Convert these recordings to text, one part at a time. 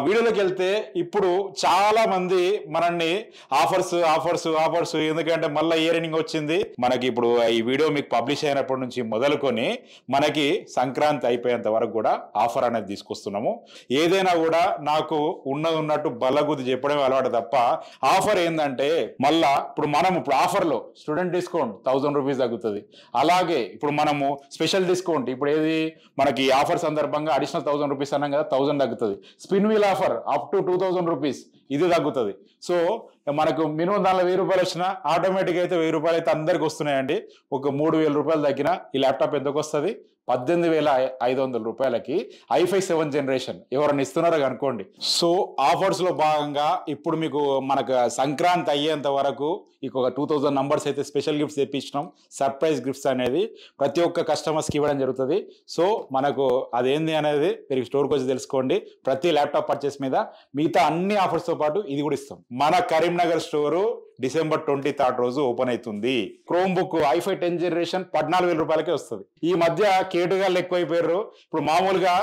వీడియోలోకి వెళ్తే ఇప్పుడు చాలా మంది మనల్ని ఆఫర్స్ ఆఫర్స్ ఆఫర్స్ ఎందుకంటే మళ్ళీ ఇయర్ ఎండింగ్ వచ్చింది మనకి. ఇప్పుడు ఈ వీడియో మీకు పబ్లిష్ అయినప్పటి నుంచి మొదలుకొని మనకి సంక్రాంతి అయిపోయేంత వరకు కూడా ఆఫర్ అనేది తీసుకొస్తున్నాము. ఏదైనా కూడా నాకు ఉన్నట్టు బల్లగుద్ది చెప్పడం అలవాటు తప్ప ఆఫర్ ఏంటంటే మళ్ళా ఇప్పుడు ఆఫర్లో స్టూడెంట్ డిస్కౌంట్ 1000 రూపీస్ తగ్గుతుంది. అలాగే ఇప్పుడు మనము స్పెషల్ డిస్కౌంట్ ఇప్పుడు ఏది మనకి ఆఫర్ సందర్భంగా అడిషనల్ 1000 రూపీస్ అన్నాం కదా, 1000 తగ్గుతుంది. Spin wheel offer up to 2000 rupees ఇది తగ్గుతుంది. సో మనకు మినిమం దానిలో 1000 రూపాయలు వచ్చినా ఆటోమేటిక్ అయితే 1000 రూపాయలు అయితే అందరికి వస్తున్నాయండి. ఒక 3000 రూపాయలు తగ్గినా ఈ ల్యాప్టాప్ ఎంతకు వస్తుంది? 18,500 రూపాయలకి i5 7 జనరేషన్ ఎవరైనా ఇస్తున్నారో కనుక్కోండి. సో ఆఫర్స్ లో భాగంగా ఇప్పుడు మీకు మనకు సంక్రాంతి అయ్యేంత వరకు ఒక 2000 నంబర్స్ అయితే స్పెషల్ గిఫ్ట్స్ తెప్పించినాం. సర్ప్రైజ్ గిఫ్ట్స్ అనేది ప్రతి ఒక్క కస్టమర్స్కి ఇవ్వడం జరుగుతుంది. సో మనకు అదేంది అనేది మీరు స్టోర్కి వచ్చి తెలుసుకోండి. ప్రతి ల్యాప్టాప్ పర్చేస్ మీద మిగతా అన్ని ఆఫర్స్తో పాటు ఇది కూడా ఇస్తాం. మన కరీంనగర్ స్టోరు December 23rd రోజు ఓపెన్ అవుతుంది. క్రోమ్ బుక్ i5 10 జనరేషన్ 14,000 రూపాయలకే వస్తుంది. ఈ మధ్య కేటుగాళ్ళు ఎక్కువైపోయారు. ఇప్పుడు మామూలుగా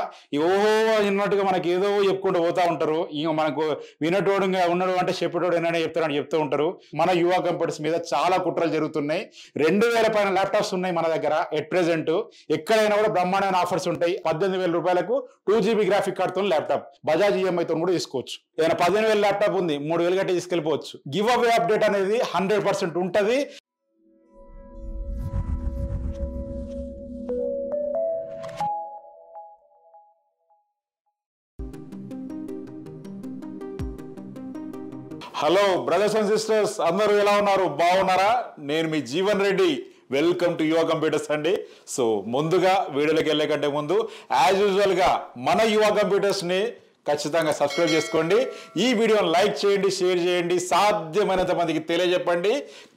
ఓహో విన్నట్టుగా మనకి ఏదో చెప్పుకుంటూ పోతా ఉంటారు. ఇక మనకు వినటోడు ఉన్నాడు అంటే చెప్పేటోడు ఏమైనా చెప్తారని చెప్తూ ఉంటారు. మన యువ కంప్యూటర్స్ మీద చాలా కుట్రలు జరుగుతున్నాయి. 2000 పైన ల్యాప్టాప్స్ ఉన్నాయి మన దగ్గర ఎట్ ప్రెసెంట్. ఎక్కడైనా కూడా బ్రహ్మాండమైన ఆఫర్స్ ఉంటాయి. 18,000 రూపాయలకు 2GB గ్రాఫిక్ కార్డ్తో ల్యాప్టాప్ బజాజ్ ఈఎంఐతో కూడా తీసుకోవచ్చు. ఏదైనా 15,000 ల్యాప్టాప్ ఉంది 3,000 గట్టి తీసుకెళ్ళిపోవచ్చు. గివ్ అవే అప్డేట్ అనేది 100% ఉంటది. హలో బ్రదర్స్ అండ్ సిస్టర్స్, అందరూ ఎలా ఉన్నారు? బాగున్నారా? నేను మీ జీవన్ రెడ్డి. వెల్కమ్ టు యువ కంప్యూటర్స్ అండి. సో ముందుగా వీడియోలోకి వెళ్ళే కంటే ముందు యాజ్ యూజువల్గా మన యువ కంప్యూటర్స్ని ఖచ్చితంగా సబ్స్క్రైబ్ చేసుకోండి. ఈ వీడియోని లైక్ చేయండి, షేర్ చేయండి, సాధ్యమైనంత మందికి తెలియజెప్పండి.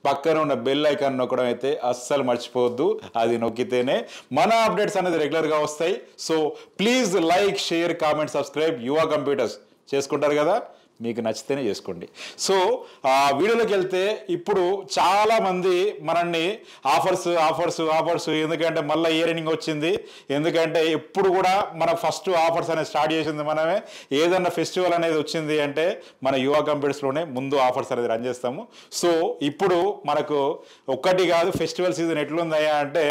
పక్కన ఉన్న బెల్ ఐకాన్ నొక్కడం అయితే అస్సలు మర్చిపోవద్దు. అది నొక్కితేనే మన అప్డేట్స్ అనేది రెగ్యులర్గా వస్తాయి. So please like, share, comment, subscribe యువ కంప్యూటర్స్ చేసుకుంటారు కదా, మీకు నచ్చితేనే చేసుకోండి. సో వీడియోలోకి వెళ్తే ఇప్పుడు చాలా మంది మనల్ని ఆఫర్స్ ఆఫర్స్ ఆఫర్స్ ఎందుకంటే మళ్ళీ ఇయర్ ఎండింగ్ వచ్చింది. ఎందుకంటే ఎప్పుడు కూడా మన ఫస్ట్ ఆఫర్స్ అనేది స్టార్ట్ చేసింది మనమే. ఏదన్నా ఫెస్టివల్ అనేది వచ్చింది అంటే మన యువ కంప్యూటర్స్లోనే ముందు ఆఫర్స్ అనేది రన్ చేస్తాము. సో ఇప్పుడు మనకు ఒక్కటి కాదు, ఫెస్టివల్ సీజన్ ఎట్లుందయ్యా అంటే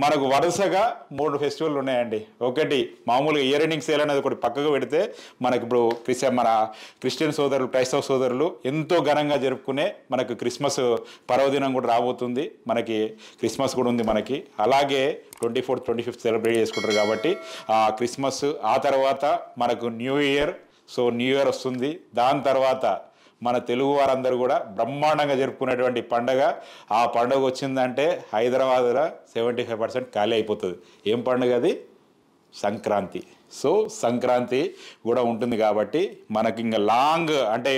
మనకు వరుసగా 3 ఫెస్టివల్ ఉన్నాయండి. ఒకటి మామూలుగా ఇయర్ ఎండింగ్ సేల్ అనేది ఒకటి పక్కకు పెడితే మనకి ఇప్పుడు మన క్రిస్టియన్ సోదరులు, క్రైస్తవ సోదరులు ఎంతో ఘనంగా జరుపుకునే మనకు క్రిస్మస్ పర్వదినం కూడా రాబోతుంది. మనకి క్రిస్మస్ కూడా ఉంది మనకి. అలాగే 24th 25th సెలబ్రేట్ చేసుకుంటారు కాబట్టి క్రిస్మస్. ఆ తర్వాత మనకు new year. So new year వస్తుంది. దాని తర్వాత మన తెలుగు వారందరూ కూడా బ్రహ్మాండంగా జరుపుకునేటువంటి పండగ. ఆ పండుగ వచ్చిందంటే హైదరాబాద్లో 75% ఖాళీ అయిపోతుంది. ఏం పండుగ అది? సంక్రాంతి. సో సంక్రాంతి కూడా ఉంటుంది కాబట్టి మనకి ఇంకా లాంగ్ అంటే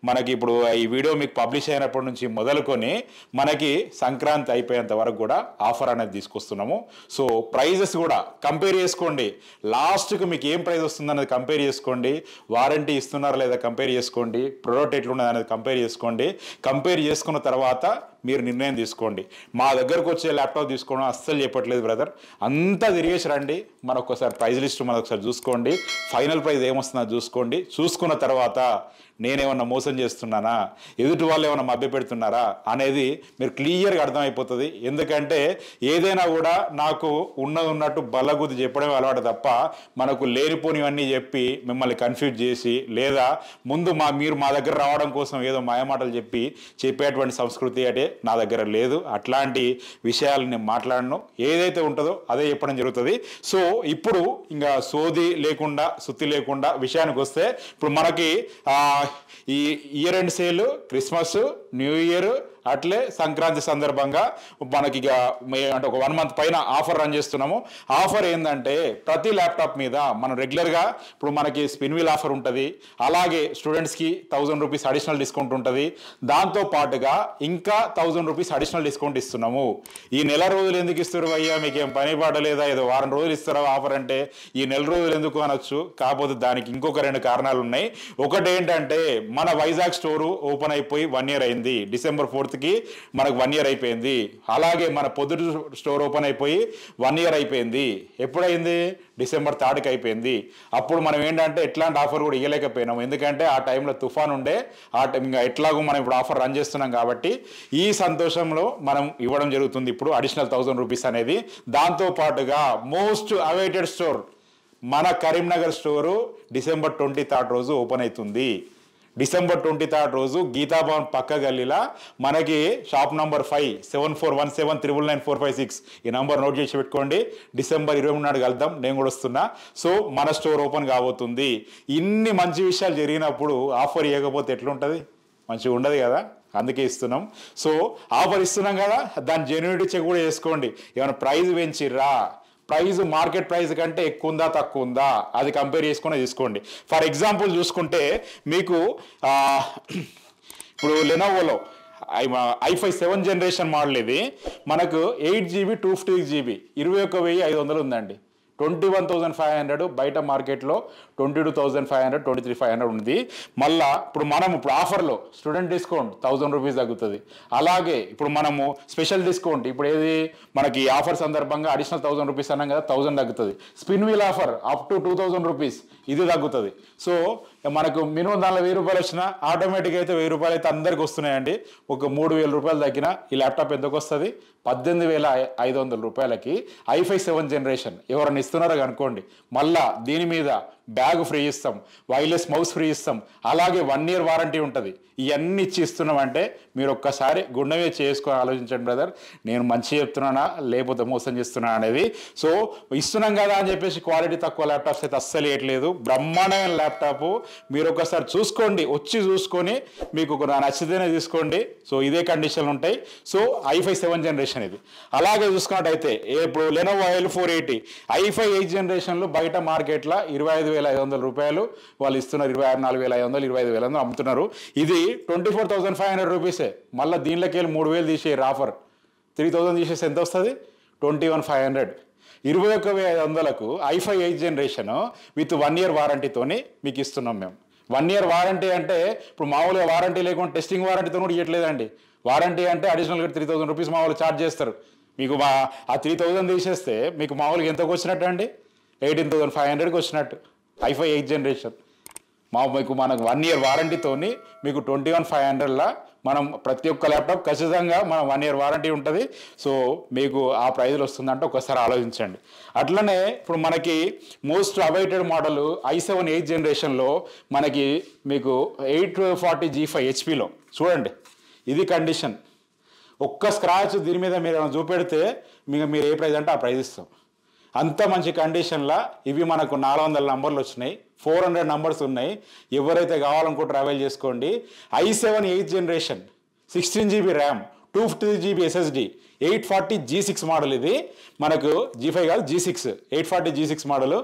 మనకి ఇప్పుడు ఈ వీడియో మీకు పబ్లిష్ అయినప్పటి నుంచి మొదలుకొని మనకి సంక్రాంతి అయిపోయేంత వరకు కూడా ఆఫర్ అనేది తీసుకొస్తున్నాము. సో ప్రైజెస్ కూడా కంపేర్ చేసుకోండి. లాస్ట్కి మీకు ఏం ప్రైస్ వస్తుంది అనేది కంపేర్ చేసుకోండి. వారంటీ ఇస్తున్నారా లేదా కంపేర్ చేసుకోండి. ప్రొడక్ట్ ఎట్లున్నది అనేది కంపేర్ చేసుకోండి. కంపేర్ చేసుకున్న తర్వాత మీరు నిర్ణయం తీసుకోండి. మా దగ్గరకు వచ్చే ల్యాప్టాప్ తీసుకోవడం అస్సలు చెప్పట్లేదు బ్రదర్. అంతా తిరిగేసి రండి. మనొక్కసారి ప్రైజ్ లిస్ట్ మనొకసారి చూసుకోండి. ఫైనల్ ప్రైజ్ ఏమొస్తుందో చూసుకోండి. చూసుకున్న తర్వాత నేనేమన్నా మోసం చేస్తున్నానా, ఎదుటి వాళ్ళు ఏమన్నా మభ్య పెడుతున్నారా అనేది మీరు క్లియర్గా అర్థమైపోతుంది. ఎందుకంటే ఏదైనా కూడా నాకు ఉన్నట్టు బల్లగుద్ది చెప్పడమే అలవాటు తప్ప మనకు లేనిపోనివన్నీ చెప్పి మిమ్మల్ని కన్ఫ్యూజ్ చేసి లేదా ముందు మీరు మా దగ్గర రావడం కోసం ఏదో మాయమాటలు చెప్పేటువంటి సంస్కృతి అంటే నా దగ్గర లేదు. అట్లాంటి విషయాలు నేను మాట్లాడను. ఏదైతే ఉంటుందో అదే చెప్పడం జరుగుతుంది. సో ఇప్పుడు ఇంకా సోది లేకుండా సుత్తి లేకుండా విషయానికి వస్తే ఇప్పుడు మనకి ఈ year end sale, Christmas, new year, అట్లే సంక్రాంతి సందర్భంగా మనకి అంటే ఒక 1 month పైన ఆఫర్ రన్ చేస్తున్నాము. ఆఫర్ ఏంటంటే ప్రతి ల్యాప్టాప్ మీద మనం రెగ్యులర్గా ఇప్పుడు మనకి స్పిన్ వీల్ ఆఫర్ ఉంటుంది. అలాగే స్టూడెంట్స్కి 1000 రూపీస్ అడిషనల్ డిస్కౌంట్ ఉంటుంది. దాంతో పాటుగా ఇంకా 1000 రూపీస్ అడిషనల్ డిస్కౌంట్ ఇస్తున్నాము. ఈ నెల రోజులు ఎందుకు ఇస్తారు అయ్యా, మీకేం పని పాడలేదా, ఏదో వారం రోజులు ఇస్తారా ఆఫర్ అంటే? ఈ నెల రోజులు ఎందుకు అనొచ్చు. కాకపోతే దానికి ఇంకొక 2 కారణాలు ఉన్నాయి. ఒకటి ఏంటంటే మన వైజాగ్ స్టోరు ఓపెన్ అయిపోయి 1 year అయింది. December 4th 31కి మనకు 1 year అయిపోయింది. అలాగే మన పొద్దుట స్టోర్ ఓపెన్ అయిపోయి 1 year అయిపోయింది. ఎప్పుడైంది? డిసెంబర్ 3కి అయిపోయింది. అప్పుడు మనం ఏంటంటే ఎట్లాంటి ఆఫర్ కూడా ఇవ్వలేకపోయినాం, ఎందుకంటే ఆ టైంలో తుఫాన్ ఉండే. ఆ టైం ఇంకా ఎట్లాగో మనం ఇప్పుడు ఆఫర్ రన్ చేస్తున్నాం కాబట్టి ఈ సంతోషంలో మనం ఇవ్వడం జరుగుతుంది ఇప్పుడు అడిషనల్ 1000 రూపీస్ అనేది. దాంతో పాటుగా మోస్ట్ అవైటెడ్ స్టోర్ మన కరీంనగర్ స్టోరు డిసెంబర్ 23 రోజు ఓపెన్ అవుతుంది. డిసెంబర్ 23 రోజు గీతాభవన్ పక్క గల్లీలా మనకి షాప్ నంబర్ 5 7417999456 ఈ నంబర్ నోట్ చేసి పెట్టుకోండి. డిసెంబర్ 23 నాడు కలుద్దాం, నేను కూడా వస్తున్నా. సో మన స్టోర్ ఓపెన్ కాబోతుంది. ఇన్ని మంచి విషయాలు జరిగినప్పుడు ఆఫర్ ఇవ్వకపోతే ఎట్లుంటుంది? మంచిగా ఉండదు కదా, అందుకే ఇస్తున్నాం. సో ఆఫర్ ఇస్తున్నాం కదా, దాని జెన్యూనిటీ చెక్ కూడా చేసుకోండి. ఏమైనా ప్రైస్ పెంచిర్రా, ప్రైస్ మార్కెట్ ప్రైస్ కంటే ఎక్కువ ఉందా తక్కువ ఉందా అది కంపేర్ చేసుకుని తీసుకోండి. ఫర్ ఎగ్జాంపుల్ చూసుకుంటే మీకు ఇప్పుడు లెనోవోలో i5 7th జనరేషన్ మోడల్ ఇది మనకు 8GB 256GB 21,500 ఉందండి. 21,500 బయట మార్కెట్లో 22,500 23,500 ఉంది. మళ్ళా ఇప్పుడు ఆఫర్లో స్టూడెంట్ డిస్కౌంట్ 1000 రూపీస్ తగ్గుతుంది. అలాగే ఇప్పుడు మనము స్పెషల్ డిస్కౌంట్ ఇప్పుడు ఏది మనకి ఆఫర్ సందర్భంగా అడిషనల్ 1000 రూపీస్ అన్నాం కదా, 1000 తగ్గుతుంది. Spin wheel offer up to 2000 rupees ఇది తగ్గుతుంది. సో మనకు మినిమం దానిలో 1000 రూపాయలు వచ్చినా ఆటోమేటిక్గా అయితే 1000 రూపాయలు అయితే అందరికి వస్తున్నాయండి. ఒక 3000 రూపాయలు తగ్గిన ఈ ల్యాప్టాప్ ఎందుకు వస్తుంది? 18,500 రూపాయలకి i5 7th జనరేషన్ ఎవరైనా ఇస్తున్నారో కనుక్కోండి. మళ్ళా దీని మీద బ్యాగ్ ఫ్రీ ఇస్తాం, వైర్లెస్ మౌస్ ఫ్రీ ఇస్తాం, అలాగే 1 year వారంటీ ఉంటుంది. ఇవన్నీ ఇచ్చి ఇస్తున్నామంటే మీరు ఒక్కసారి గుండె చేసుకొని ఆలోచించండి బ్రదర్, నేను మంచి చెప్తున్నానా లేకపోతే మోసం చేస్తున్నానా అనేది. సో ఇస్తున్నాం కదా అని చెప్పేసి క్వాలిటీ తక్కువ ల్యాప్టాప్స్ అయితే అస్సలు ఇవ్వట్లేదు. బ్రహ్మాండమైన ల్యాప్టాప్ మీరు ఒకసారి చూసుకోండి, వచ్చి చూసుకొని మీకు నచ్చితేనే తీసుకోండి. సో ఇదే కండిషన్లు ఉంటాయి. సో i5 7th జనరేషన్ ఇది. అలాగే చూసుకున్నట్టయితే ఇప్పుడు లెనోవో L480 i5 8th జనరేషన్లో బయట మార్కెట్లో 25,500 రూపాయలు వాళ్ళు ఇస్తున్నారు. 24,500 25,500 అమ్ముతున్నారు. ఇది 24,500 రూపీసే. మళ్ళీ దీనిలోకి వెళ్ళి 3,000 తీసేయరు ఆఫర్. 3,000 తీసేసి ఎంత వస్తుంది? 21,500. 21,500కు i5 8th generation with 1 year వారంటీతోని మీకు ఇస్తున్నాం మేము. 1 year వారంటీ అంటే ఇప్పుడు మామూలుగా వారంటీ లేకుండా టెస్టింగ్ వారంటీతో కూడా ఇవ్వట్లేదండి. వారంటీ అంటే అడిషనల్గా 3,000 రూపీస్ మామూలు ఛార్జ్ చేస్తారు. మీకు ఆ 3,000 తీసేస్తే మీకు మామూలుగా ఎంతకు వచ్చినట్టు అండి? 18,500కి వచ్చినట్టు i5 8th జనరేషన్. మీకు మనకు 1 year వారంటీతోని మీకు 21,500లా మనం ప్రతి ఒక్క ల్యాప్టాప్ ఖచ్చితంగా మనం 1 year వారంటీ ఉంటుంది. సో మీకు ఆ ప్రైజ్లు వస్తుందంటే ఒకసారి ఆలోచించండి. అట్లనే ఇప్పుడు మనకి most awaited model i7 8th జనరేషన్లో మనకి మీకు 840G5 హెచ్పిలో చూడండి, ఇది కండిషన్. ఒక్క స్క్రాచ్ దీని మీద మీరు చూపెడితే మీరు ఏ ప్రైజ్ అంటే ఆ ప్రైజ్ ఇస్తాం. అంత మంచి కండిషన్లా ఇవి మనకు 400 నంబర్లు వచ్చినాయి, 400 నంబర్స్ ఉన్నాయి. ఎవరైతే కావాలనుకో ట్రావెల్ చేసుకోండి. i7 8th generation 16GB RAM 250GB SSD 840G6 model. ఇది మనకు G5 కాదు G6 840G6 మోడల్.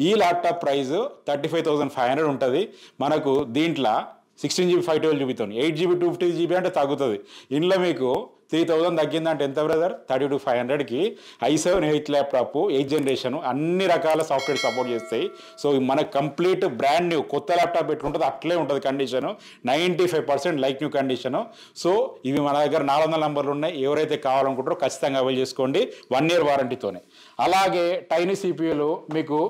ఈ ల్యాప్టాప్ ప్రైస్ 35,500 ఉంటుంది. మనకు దీంట్లో 16GB 512GB 8GB 250GB అంటే తగ్గుతుంది. ఇంట్లో మీకు 3,000 తగ్గిందంటే ఎంత brother? 32,500కి i7 8th laptop 8th generation అన్ని రకాల సాఫ్ట్వేర్ సపోర్ట్ చేస్తాయి. సో మనకు కంప్లీట్ బ్రాండ్ న్యూ కొత్త ల్యాప్టాప్ పెట్టుకుంటుంది అట్లే ఉంటుంది condition. 95% like new condition. So ఇవి మన దగ్గర 400 నంబర్లు ఉన్నాయి. ఎవరైతే కావాలనుకుంటారో ఖచ్చితంగా అవైల్ చేసుకోండి 1 year వారంటీతోనే. అలాగే టైనీ సిపియూలు మీకు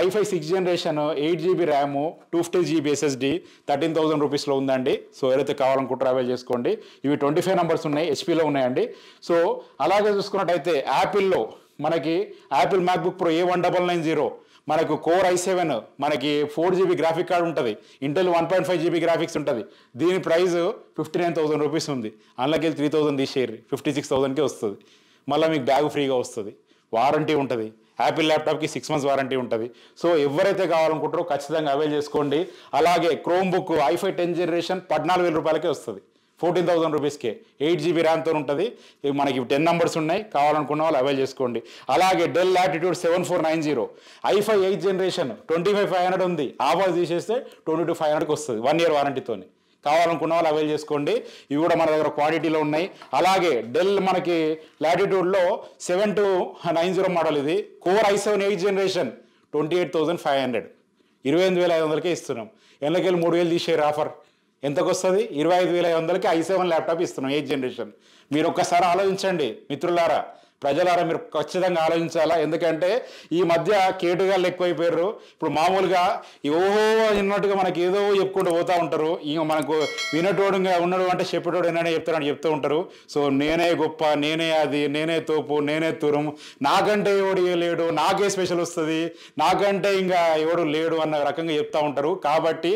i5 6th generation 8GB RAM 250GB SSD 13,000 రూపీస్లో ఉందండి. సో ఎవరైతే కావాలనుకుంటారో అవైల్ చేసుకోండి. ఇవి 25 నంబర్స్ ఉన్నాయి, హెచ్పిలో ఉన్నాయండి. సో అలాగే చూసుకున్నట్టయితే యాపిల్లో మనకి యాపిల్ మ్యాక్బుక్ ప్రో A1990 మనకు కోర్ i7 మనకి 4GB గ్రాఫిక్ కార్డ్ ఉంటుంది, ఇంటెల్ 1.5GB గ్రాఫిక్స్ ఉంటుంది. దీని ప్రైస్ 59,000 రూపీస్ ఉంది. అందులోకి 3,000 తీసేయరు, 56,000కి వస్తుంది. మళ్ళీ మీకు బ్యాగ్ ఫ్రీగా వస్తుంది, వారంటీ ఉంటుంది. యాపిల్ ల్యాప్టాప్కి 6 months వారంటీ ఉంటుంది. సో ఎవరైతే కావాలనుకుంటారో ఖచ్చితంగా అవైల్ చేసుకోండి. అలాగే chrome book i5 10th generation 14,000 రూపాయలకే వస్తుంది, 14,000 రూపీస్కే. 8GB ర్యామ్తో ఉంటుంది. మనకి 10 నంబర్స్ ఉన్నాయి, కావాలనుకున్న వాళ్ళు అవైల్ చేసుకోండి. అలాగే del latitude 7490 i5 8th generation 25,500 ఉంది. ఆఫర్ తీసేస్తే 22,500కి వస్తుంది 1 year వారంటీతోని. కావాలనుకున్న వాళ్ళు అవైల్ చేసుకోండి. ఇవి కూడా మన దగ్గర క్వాంటిటీలో ఉన్నాయి. అలాగే డెల్ మనకి లాటిట్యూడ్లో 7290 మోడల్ ఇది కోర్ i7 8th జనరేషన్ 28,500 28,500కే ఇస్తున్నాం. ఎన్నకెళ్ళి 3,000 తీసేరు ఆఫర్. ఎంతకు వస్తుంది? 25,500కి i7 ల్యాప్టాప్ ఇస్తున్నాం 8th జనరేషన్. మీరు ఒక్కసారి ఆలోచించండి మిత్రులారా, ప్రజలారా, మీరు ఖచ్చితంగా ఆలోచించాలా. ఎందుకంటే ఈ మధ్య కేటుగాళ్ళు ఎక్కువైపోయారు. ఇప్పుడు మామూలుగా ఓహో అన్నట్టుగా మనకి ఏదో చెప్పుకుంటూ పోతూ ఉంటారు. ఇక మనకు వినటోడుగా ఉన్నాడు అంటే చెప్పేటోడు ఏమైనా చెప్తారని చెప్తూ ఉంటారు. సో నేనే గొప్ప, నేనే అది, నేనే తోపు, నేనే తురుము, నాకంటే ఎవడు లేడు, నాకే స్పెషల్ వస్తుంది, నాకంటే ఇంకా ఎవడు లేడు అన్న రకంగా చెప్తూ ఉంటారు. కాబట్టి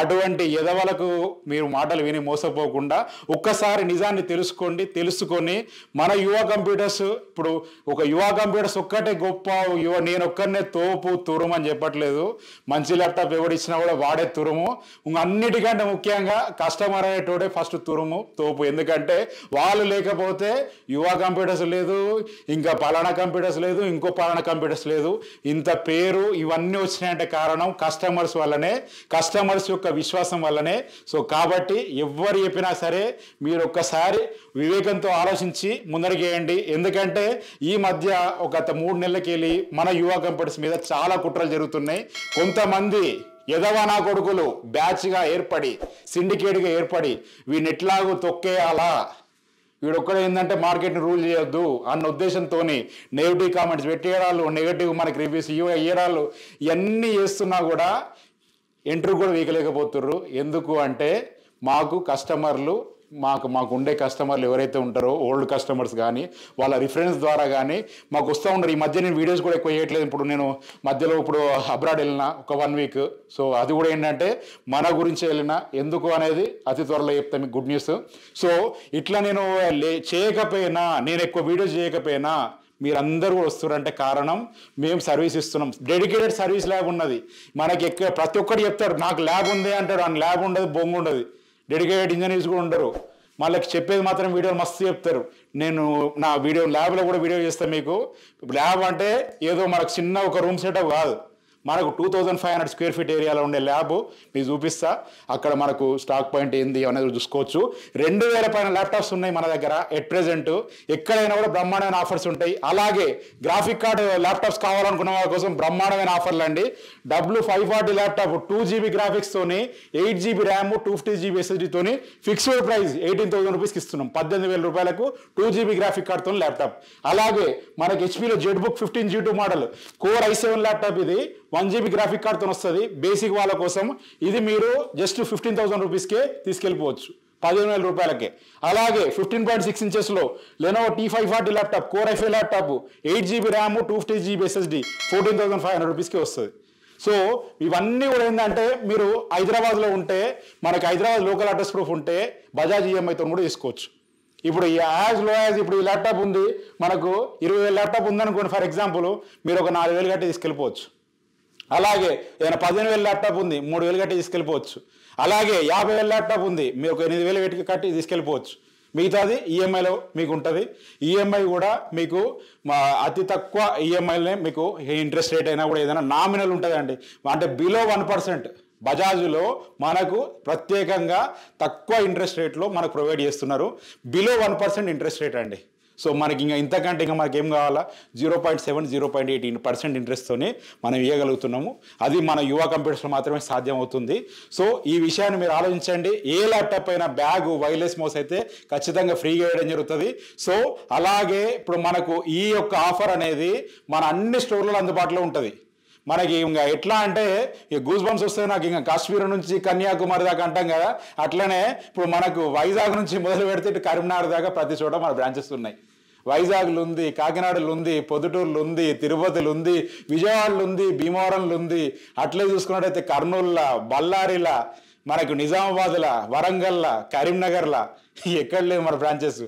అటువంటి ఎదవలకు మీరు మాటలు విని మోసపోకుండా ఒక్కసారి నిజాన్ని తెలుసుకొని మన యువ కంప్యూటర్స్, ఇప్పుడు ఒక యువ కంప్యూటర్స్ ఒక్కటే గొప్ప, నేను ఒక్కనే తోపు తురుము అని చెప్పట్లేదు. మంచి ల్యాప్టాప్ ఎవడు ఇచ్చినా కూడా వాడే తురుము. అన్నిటికంటే ముఖ్యంగా కస్టమర్ అనేటోడే ఫస్ట్ తురుము, తోపు. ఎందుకంటే వాళ్ళు లేకపోతే యువ కంప్యూటర్స్ లేదు, ఇంకా పలానా కంప్యూటర్స్ లేదు, ఇంకో పలానా కంప్యూటర్స్ లేదు. ఇంత పేరు ఇవన్నీ వచ్చినాయంటే కారణం కస్టమర్స్ వల్లనే, కస్టమర్స్ యొక్క విశ్వాసం వల్లనే. సో కాబట్టి ఎవరు చెప్పినా సరే మీరు ఒక్కసారి వివేకంతో ఆలోచించి ముందరికేయండి. ఎందుకంటే ఈ మధ్య ఒక 3 నెలలకి వెళ్ళి మన యువ కంప్యూటర్స్ మీద చాలా కుట్రలు జరుగుతున్నాయి. కొంతమంది ఎదవనా కొడుకులు బ్యాచ్గా ఏర్పడి, సిండికేట్గా ఏర్పడి వీడిని ఎట్లాగూ తొక్కేయాలా, వీడొక్కడే ఏంటంటే మార్కెట్ని రూల్ చేయొద్దు అన్న ఉద్దేశంతో నెగిటివ్ కామెంట్స్ పెట్టేయడాలు, నెగిటివ్ మనకి రివ్యూస్ ఇవ్వడాలు ఇవన్నీ చేస్తున్నా కూడా ఎంట్రీ కూడా వీకలేకపోతుర్రు. ఎందుకు అంటే మాకు కస్టమర్లు, మాకు ఉండే కస్టమర్లు ఎవరైతే ఉంటారో ఓల్డ్ కస్టమర్స్ కానీ వాళ్ళ రిఫరెన్స్ ద్వారా కానీ మాకు వస్తూ ఉంటారు. ఈ మధ్య నేను వీడియోస్ కూడా ఎక్కువ చేయట్లేదు. ఇప్పుడు నేను మధ్యలో అబ్రాడ్ వెళ్ళిన ఒక 1 వీక్. సో అది కూడా ఏంటంటే మన గురించి వెళ్ళిన ఎందుకు అనేది అతి త్వరలో చెప్తాను మీకు గుడ్ న్యూస్. సో ఇట్లా నేను చేయకపోయినా, నేను ఎక్కువ వీడియోస్ చేయకపోయినా మీరందరూ వస్తున్నారంటే కారణం మేము సర్వీస్ ఇస్తున్నాం. డెడికేటెడ్ సర్వీస్ ల్యాబ్ ఉన్నది మనకి. ప్రతి ఒక్కరు చెప్తాడు నాకు ల్యాబ్ ఉంది అంటాడు, అని ల్యాబ్ ఉండదు, బొంగు ఉండదు. డెడికేటెడ్ ఇంజనీర్స్ కూడా ఉండరు. వాళ్ళకి చెప్పేది మాత్రం వీడియోలు మస్తు చెప్తారు. నేను నా ల్యాబ్లో కూడా వీడియో చేస్తాను మీకు. ల్యాబ్ అంటే ఏదో మనకు చిన్న ఒక రూమ్ సెటప్ కాదు, మనకు 2500 స్క్వేర్ ఫీట్ ఏరియాలో ఉండే ల్యాబ్ మీకు చూపిస్తా. అక్కడ మనకు స్టాక్ పాయింట్ ఏంది అనేది చూసుకోవచ్చు. 2000 పైన ల్యాప్టాప్స్ ఉన్నాయి మన దగ్గర ఎట్ ప్రెజెంట్. ఎక్కడైనా కూడా బ్రహ్మాండమైన ఆఫర్స్ ఉంటాయి. అలాగే గ్రాఫిక్ కార్డ్ ల్యాప్టాప్స్ కావాలనుకున్న వాళ్ళ కోసం బ్రహ్మాండమైన ఆఫర్లు అండి. W540 ల్యాప్టాప్ 2GB గ్రాఫిక్స్ తోని 8GB ర్యామ్ 250GB SSD తోని ఫిక్స్డ్ ప్రైస్ 18,000 రూపీస్కి ఇస్తున్నాం. 18,000 రూపాయలకు 2GB గ్రాఫిక్ కార్డ్ తోని ల్యాప్టాప్. అలాగే మనకి హెచ్పీలో జెట్బుక్ 15G2 model core i7 laptop, ఇది 1GB గ్రాఫిక్ కార్డ్తో వస్తుంది బేసిక్ వాళ్ళ కోసం. ఇది మీరు జస్ట్ 15,000 రూపీస్కే తీసుకెళ్ళిపోవచ్చు, 15,000 రూపాయలకే. అలాగే 15.6 ఇంచెస్లో Lenovo T540 laptop core i5 laptop 8GB RAM 250GB SSD 14,500 రూపీస్కే వస్తుంది. సో ఇవన్నీ కూడా ఏంటంటే మీరు హైదరాబాద్లో ఉంటే, మనకి హైదరాబాద్ లోకల్ అడ్రస్ ప్రూఫ్ ఉంటే బజాజ్ ఈఎంఐతో కూడా తీసుకోవచ్చు. ఇప్పుడు ఇప్పుడు ఈ ల్యాప్టాప్ ఉంది, మనకు 20,000 ల్యాప్టాప్ ఉందనుకోండి ఫర్ ఎగ్జాంపుల్, మీరు ఒక 4,000 కట్టి తీసుకెళ్ళిపోవచ్చు. అలాగే ఏదైనా 15,000 ల్యాప్టాప్ ఉంది, 3,000 కట్టి తీసుకెళ్ళిపోవచ్చు. అలాగే 50,000 ల్యాప్టాప్ ఉంది, మీరు ఒక 8,000 కట్టి తీసుకెళ్ళిపోవచ్చు. మిగతాది ఈఎంఐలో మీకు ఉంటుంది. ఈఎంఐ కూడా మీకు అతి తక్కువ ఈఎంఐలనే మీకు ఇంట్రెస్ట్ రేట్ అయినా కూడా ఏదైనా నామినల్ ఉంటుందండి. అంటే బిలో 1%. బజాజ్లో మనకు ప్రత్యేకంగా తక్కువ ఇంట్రెస్ట్ రేట్లో మనకు ప్రొవైడ్ చేస్తున్నారు. బిలో 1% ఇంట్రెస్ట్ రేట్ అండి. సో మనకి ఇంకా ఇంతకంటే ఇంకా మనకి ఏం కావాలా? 0.7, 0.18% ఇంట్రెస్ట్తోనే మనం ఇవ్వగలుగుతున్నాము. అది మన యువ కంప్యూటర్స్లో మాత్రమే సాధ్యం అవుతుంది. సో ఈ విషయాన్ని మీరు ఆలోచించండి. ఏ ల్యాప్టాప్ అయినా బ్యాగ్, వైర్లెస్ మౌస్ అయితే ఖచ్చితంగా ఫ్రీగా ఇవ్వడం జరుగుతుంది. సో అలాగే ఇప్పుడు మనకు ఈ యొక్క ఆఫర్ అనేది మన అన్ని స్టోర్లలో అందుబాటులో ఉంటుంది. మనకి ఇంకా ఎట్లా అంటే గూస్ బంప్స్ వస్తే నాకు ఇంకా కాశ్మీర్ నుంచి కన్యాకుమారి దాకా అంటాం కదా, అట్లనే ఇప్పుడు మనకు వైజాగ్ నుంచి మొదలు పెడితే ఇటు కరీంనగర్ దాకా ప్రతి చోట మన బ్రాంచెస్ ఉన్నాయి. వైజాగ్లో ఉంది, కాకినాడలో ఉంది, పొద్దుటూరులో ఉంది, తిరుపతిలో ఉంది, విజయవాడలో ఉంది, భీమవరంలో ఉంది. అట్లే చూసుకున్నట్టయితే కర్నూలులా, బళ్ళారిలా, మనకు నిజామాబాద్లా, వరంగల్లా, కరీంనగర్లా ఎక్కడ లేవు మన బ్రాంచెస్.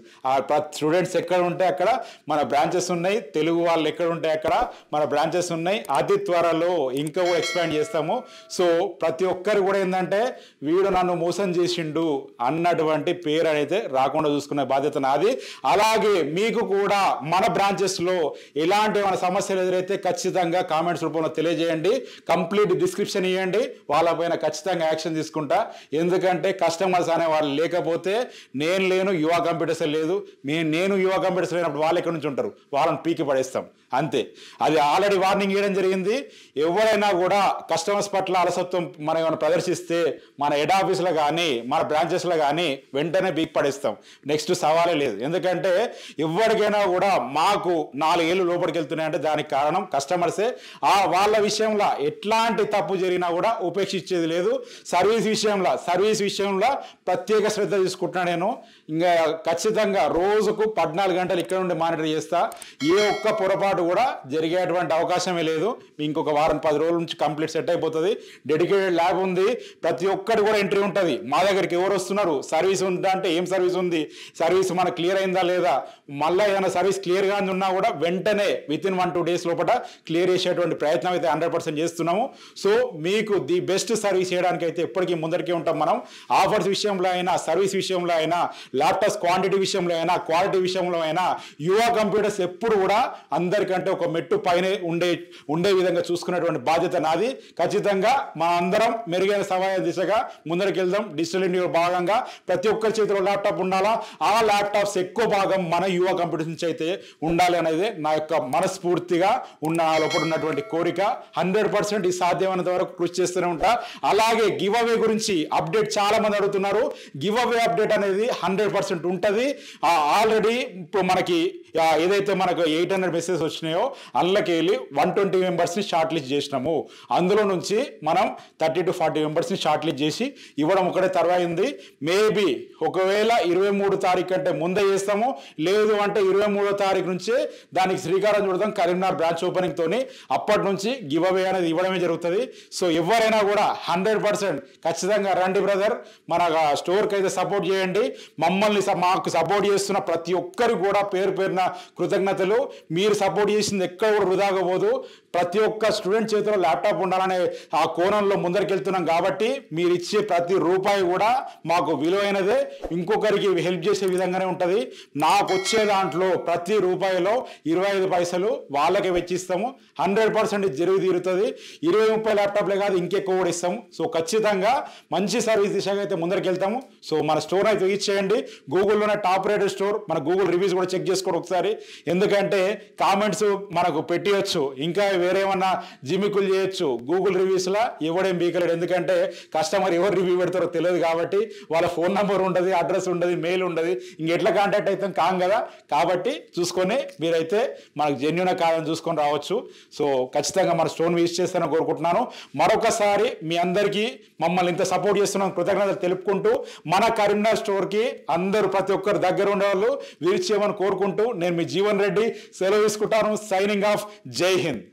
స్టూడెంట్స్ ఎక్కడ ఉంటే అక్కడ మన బ్రాంచెస్ ఉన్నాయి. తెలుగు వాళ్ళు ఎక్కడ ఉంటే అక్కడ మన బ్రాంచెస్ ఉన్నాయి. అతి త్వరలో ఇంకా ఎక్స్పాండ్ చేస్తాము. సో ప్రతి ఒక్కరు కూడా ఏంటంటే వీడు నన్ను మోసం చేసిండు అన్నటువంటి పేరు అయితే రాకుండా చూసుకునే బాధ్యత నాది. అలాగే మీకు కూడా మన బ్రాంచెస్లో ఎలాంటి మన సమస్యలు ఎదురైతే ఖచ్చితంగా కామెంట్స్ రూపంలో తెలియజేయండి. కంప్లీట్ డిస్క్రిప్షన్ ఇవ్వండి, వాళ్ళపైన ఖచ్చితంగా యాక్షన్ తీసుకుంటా. ఎందుకంటే కస్టమర్స్ అనే వాళ్ళు లేకపోతే నేను లేను యువ కంప్యూటర్స్ లేదు, నేను యువ కంప్యూటర్స్ లేనప్పుడు వాళ్ళు ఎక్కడి నుంచి ఉంటారు, వాళ్ళని పీకి పడేస్తాం అంతే. అది ఆల్రెడీ వార్నింగ్ ఇవ్వడం జరిగింది. ఎవరైనా కూడా కస్టమర్స్ పట్ల అలసత్వం మనం ఏమైనా ప్రదర్శిస్తే మన హెడ్ ఆఫీస్లో కానీ మన బ్రాంచెస్లో కానీ వెంటనే పీకి పడేస్తాం. నెక్స్ట్ సవాలే లేదు. ఎందుకంటే ఎవరికైనా కూడా మాకు 4 ఏళ్ళు లోపలికి వెళ్తున్నాయంటే దానికి కారణం కస్టమర్సే. వాళ్ళ విషయంలో ఎట్లాంటి తప్పు జరిగినా కూడా ఉపేక్షించేది లేదు. సర్వీస్ విషయంలో ప్రత్యేక శ్రద్ధ తీసుకుంటున్నా నేను. ఇంకా ఖచ్చితంగా రోజుకు 14 గంటలు ఇక్కడ నుండి మానిటర్ చేస్తా. ఏ ఒక్క పొరపాటు కూడా జరిగేటువంటి అవకాశమే లేదు. ఇంకొక వారం 10 రోజుల నుంచి కంప్లీట్ సెట్ అయిపోతుంది. డెడికేటెడ్ ల్యాబ్ ఉంది, ప్రతి ఒక్కటి కూడా ఎంట్రీ ఉంటుంది. మా దగ్గరికి ఎవరు వస్తున్నారు, సర్వీస్ ఉందా అంటే ఏం సర్వీస్ ఉంది, సర్వీస్ మనకు క్లియర్ అయిందా లేదా, మళ్ళీ ఏదైనా సర్వీస్ క్లియర్గా ఉన్నా కూడా వెంటనే వితిన్ 1-2 డేస్ లోపల క్లియర్ చేసేటువంటి ప్రయత్నం అయితే 100% చేస్తున్నాము. సో మీకు ది బెస్ట్ సర్వీస్ చేయడానికి అయితే ఎప్పటికీ ముందరికే ఉంటాం మనం. ఆఫర్స్ విషయంలో అయినా, సర్వీస్ విషయంలో అయినా, ల్యాప్టాప్స్ క్వాంటిటీ విషయంలో అయినా, క్వాలిటీ విషయంలో అయినా యువ కంప్యూటర్స్ ఎప్పుడు కూడా అందరికంటే ఒక మెట్టు పైన ఉండే విధంగా చూసుకునేటువంటి బాధ్యత నాది. ఖచ్చితంగా మా అందరం మెరుగైన సహాయ దిశగా ముందరికి వెళ్దాం. డిజిటల్ ఇండియా భాగంగా ప్రతి ఒక్కరి చేతిలో ల్యాప్టాప్ ఉండాలా, ఆ ల్యాప్టాప్స్ ఎక్కువ భాగం మన యువ కంప్యూటర్స్ నుంచి అయితే ఉండాలి అనేది నా యొక్క మనస్ఫూర్తిగా లోపల ఉన్నటువంటి కోరిక. 100% ఈ సాధ్యమైనంత వరకు కృషి చేస్తూనే ఉంటా. అలాగే గివ్ అవే గురించి అప్డేట్ చాలా మంది అడుగుతున్నారు. గివ్ అవే అప్డేట్ అనేది 100% ఉంటుంది. ఆల్రెడీ ఇప్పుడు మనకి ఏదైతే మనకు 800 మెసేజ్ వచ్చినాయో అందులోకి వెళ్ళి 120 మెంబర్స్ని షార్ట్ లిస్ట్ చేసినాము. అందులో నుంచి మనం 30-40 మెంబర్స్ని షార్ట్ లిస్ట్ చేసి ఇవ్వడం ఒకటే తర్వాయింది. మేబీ ఒకవేళ 23 తారీఖు కంటే ముందే చేస్తాము, లేదు అంటే 23వ తారీఖు నుంచే దానికి శ్రీకారం చుడతాం కరీంనగర్ బ్రాంచ్ ఓపెనింగ్ తోని. అప్పటి నుంచి గివ్ అవే అనేది ఇవ్వడమే జరుగుతుంది. సో ఎవరైనా కూడా 100% ఖచ్చితంగా రండి బ్రదర్, మన స్టోర్కి అయితే సపోర్ట్ చేయండి. మాకు సపోర్ట్ చేస్తున్న ప్రతి ఒక్కరికి కూడా పేరున కృతజ్ఞతలు. మీరు సపోర్ట్ చేసింది ఎక్కడ కూడా వృధాగా పోదు. ప్రతి ఒక్క స్టూడెంట్ చేతిలో ల్యాప్టాప్ ఉండాలనే ఆ కోణంలో ముందరికి వెళ్తున్నాం కాబట్టి మీరు ఇచ్చే ప్రతి రూపాయి కూడా మాకు విలువైనదే, ఇంకొకరికి హెల్ప్ చేసే విధంగానే ఉంటుంది. నాకు వచ్చే దాంట్లో ప్రతి రూపాయిలో 25 పైసలు వాళ్ళకే వెచ్చిస్తాము. 100% జరిగి తీరుతుంది. 20-30 ల్యాప్టాప్లే కాదు ఇంకెక్కువ కూడా ఇస్తాము. సో ఖచ్చితంగా మంచి సర్వీస్ దిశగా అయితే ముందరికి వెళ్తాము. సో మన స్టోర్ అయితే విజిట్ చేయండి. గూగుల్లోనే టాప్ రేటెడ్ స్టోర్. మన గూగుల్ రివ్యూస్ కూడా చెక్ చేసుకోండి ఒకసారి. ఎందుకంటే కామెంట్స్ మనకు పెట్టియచ్చు, ఇంకా వేరేమన్నా జిమికులు చేయొచ్చు. గూగుల్ రివ్యూస్లో ఎవడేం బీకలేడు. ఎందుకంటే కస్టమర్ ఎవరు రివ్యూ పెడతారో తెలియదు కాబట్టి వాళ్ళ ఫోన్ నెంబర్ ఉండదు, అడ్రస్ ఉండదు, మెయిల్ ఉండదు, ఇంకెట్లా కాంటాక్ట్ అవుతాం కాం కదా. కాబట్టి చూసుకొని మీరైతే మనకు జెన్యూన్ కాదని చూసుకొని రావచ్చు. సో ఖచ్చితంగా మన స్టోన్ విజిట్ చేస్తానని కోరుకుంటున్నాను. మరొకసారి మీ అందరికీ మమ్మల్ని ఇంత సపోర్ట్ చేస్తున్నాం కృతజ్ఞతలు తెలుపుకుంటూ మన కరీంనగర్ స్టోర్కి అందరూ ప్రతి ఒక్కరు దగ్గర ఉండేవాళ్ళు విజిట్ చేయమని కోరుకుంటూ నేను మీ జీవన్ రెడ్డి సెలవు తీసుకుంటాను. Signing off. జై హింద్.